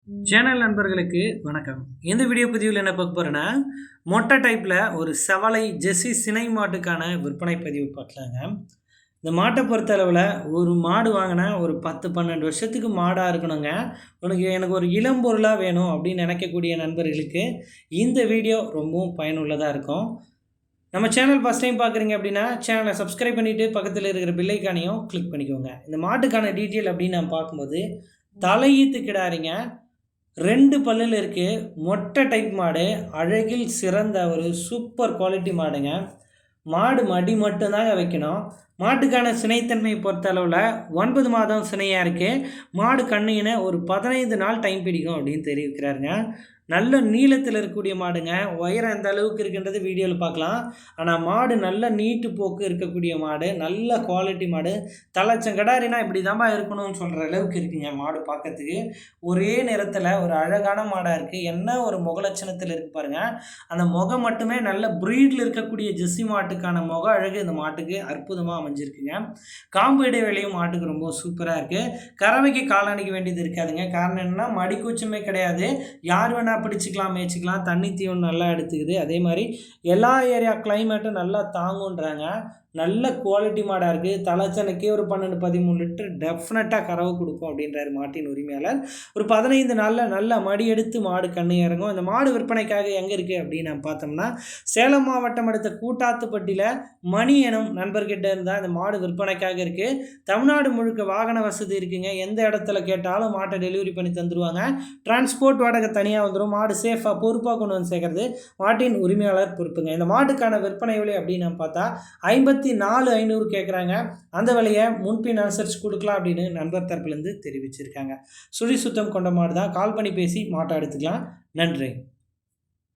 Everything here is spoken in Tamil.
சேனல் நண்பர்களுக்கு வணக்கம். இந்த வீடியோ பதிவில் என்ன பார்க்க போகிறேன்னா, மொட்டை டைப்பில் ஒரு செவலை ஜெர்சி சினை மாட்டுக்கான விற்பனை பதிவு பார்க்கலாங்க. இந்த மாட்டை பொறுத்தளவில் ஒரு மாடு வாங்கினா ஒரு 10-12 வருஷத்துக்கு மாடாக இருக்கணுங்க. எனக்கு ஒரு இளம் பொருளாக வேணும் அப்படின்னு நினைக்கக்கூடிய நண்பர்களுக்கு இந்த வீடியோ ரொம்பவும் பயனுள்ளதாக இருக்கும். நம்ம சேனல் ஃபஸ்ட் டைம் பார்க்குறீங்க அப்படின்னா சேனலை சப்ஸ்கிரைப் பண்ணிவிட்டு பக்கத்தில் இருக்கிற பெல் ஐக்கானையும் கிளிக் பண்ணிக்கோங்க. இந்த மாட்டுக்கான டீட்டெயில் அப்படின்னு நான் பார்க்கும்போது தலையீத்து கிடாரிங்க, 2 பல்லில் இருக்குது. மொட்டை டைப் மாடு, அழகில் சிறந்த ஒரு சூப்பர் குவாலிட்டி மாடுங்க. மாடு மடி மட்டும்தாங்க வைக்கணும். மாட்டுக்கான சினைத்தன்மையை பொறுத்த அளவில் 9 மாதம் சினையாக இருக்குது. மாடு கண்ணுன்னு ஒரு 15 நாள் டைம் பிடிக்கும் அப்படின்னு தெரிவிக்கிறாருங்க. நல்ல நீளத்தில் இருக்கக்கூடிய மாடுங்க. உயரம் எந்த அளவுக்கு இருக்குன்றது வீடியோவில் பார்க்கலாம். ஆனால் மாடு நல்ல நீட்டு போக்கு இருக்கக்கூடிய மாடு, நல்ல குவாலிட்டி மாடு. தலைச்சங்கடாரினா இப்படி தான்பா இருக்கணும்னு சொல்கிற அளவுக்கு இருக்குங்க மாடு பார்க்கறதுக்கு. ஒரே நிறத்தில் ஒரு அழகான மாடாக இருக்குது. என்ன ஒரு முகலட்சணத்தில் இருக்குது பாருங்கள். அந்த முகம் மட்டுமே நல்ல ப்ரீடில் இருக்கக்கூடிய ஜெர்சி மாட்டுக்கான முக அழகு இந்த மாட்டுக்கு அற்புதமாக அமைஞ்சிருக்குங்க. காம்பு இடைவெளியும் மாட்டுக்கு ரொம்ப சூப்பராக இருக்குது. கறவைக்கு காலணிக்க வேண்டியது இருக்காதுங்க. காரணம் என்னென்னா மடிக்கூச்சமே கிடையாது. யார் வேணால் பிடிச்சிக்கலாம், மேய்ச்சிக்கலாம். தண்ணி தீவனம் நல்லா எடுத்துக்குது. அதே மாதிரி எல்லா ஏரியா கிளைமேட்டும் நல்லா தாங்குன்றாங்க. நல்ல குவாலிட்டி மாடாக இருக்குது. தலைச்சனைக்கே ஒரு 12-13 லிட்டர் டெஃபினட்டாக கறவை கொடுக்கும் அப்படின்றார் மாட்டின் உரிமையாளர். ஒரு 15 நாளில் நல்லா மடி எடுத்து மாடு கண்ணு இறங்கும். இந்த மாடு விற்பனைக்காக எங்கே இருக்குது அப்படின்னு நம்ம பார்த்தோம்னா, சேலம் மாவட்டம் அடுத்த கூட்டாத்துப்பட்டியில் மணி எனும் நண்பர்கிட்ட இருந்தால் இந்த மாடு விற்பனைக்காக இருக்குது. தமிழ்நாடு முழுக்க வாகன வசதி இருக்குங்க. எந்த இடத்துல கேட்டாலும் மாட்டை டெலிவரி பண்ணி தந்துடுவாங்க. டிரான்ஸ்போர்ட் வாடகை தனியாக வந்துடும். மாடு சேஃபாக பொறுப்பாக கொண்டு வந்து சேர்க்கறது மாட்டின் உரிமையாளர் பொறுப்புங்க. இந்த மாட்டுக்கான விற்பனை விலை அப்படின்னு நம்ம பார்த்தா 54,500 கேட்குறாங்க. அந்த விலையை முன்பின் அனுசரித்து கொடுக்கலாம் அப்படின்னு நண்பர் தரப்புலேருந்து தெரிவிச்சிருக்காங்க. சுழி சுத்தம் கொண்ட மாடு தான். கால் பண்ணி பேசி மாட்டை எடுத்துக்கலாம். நன்றி.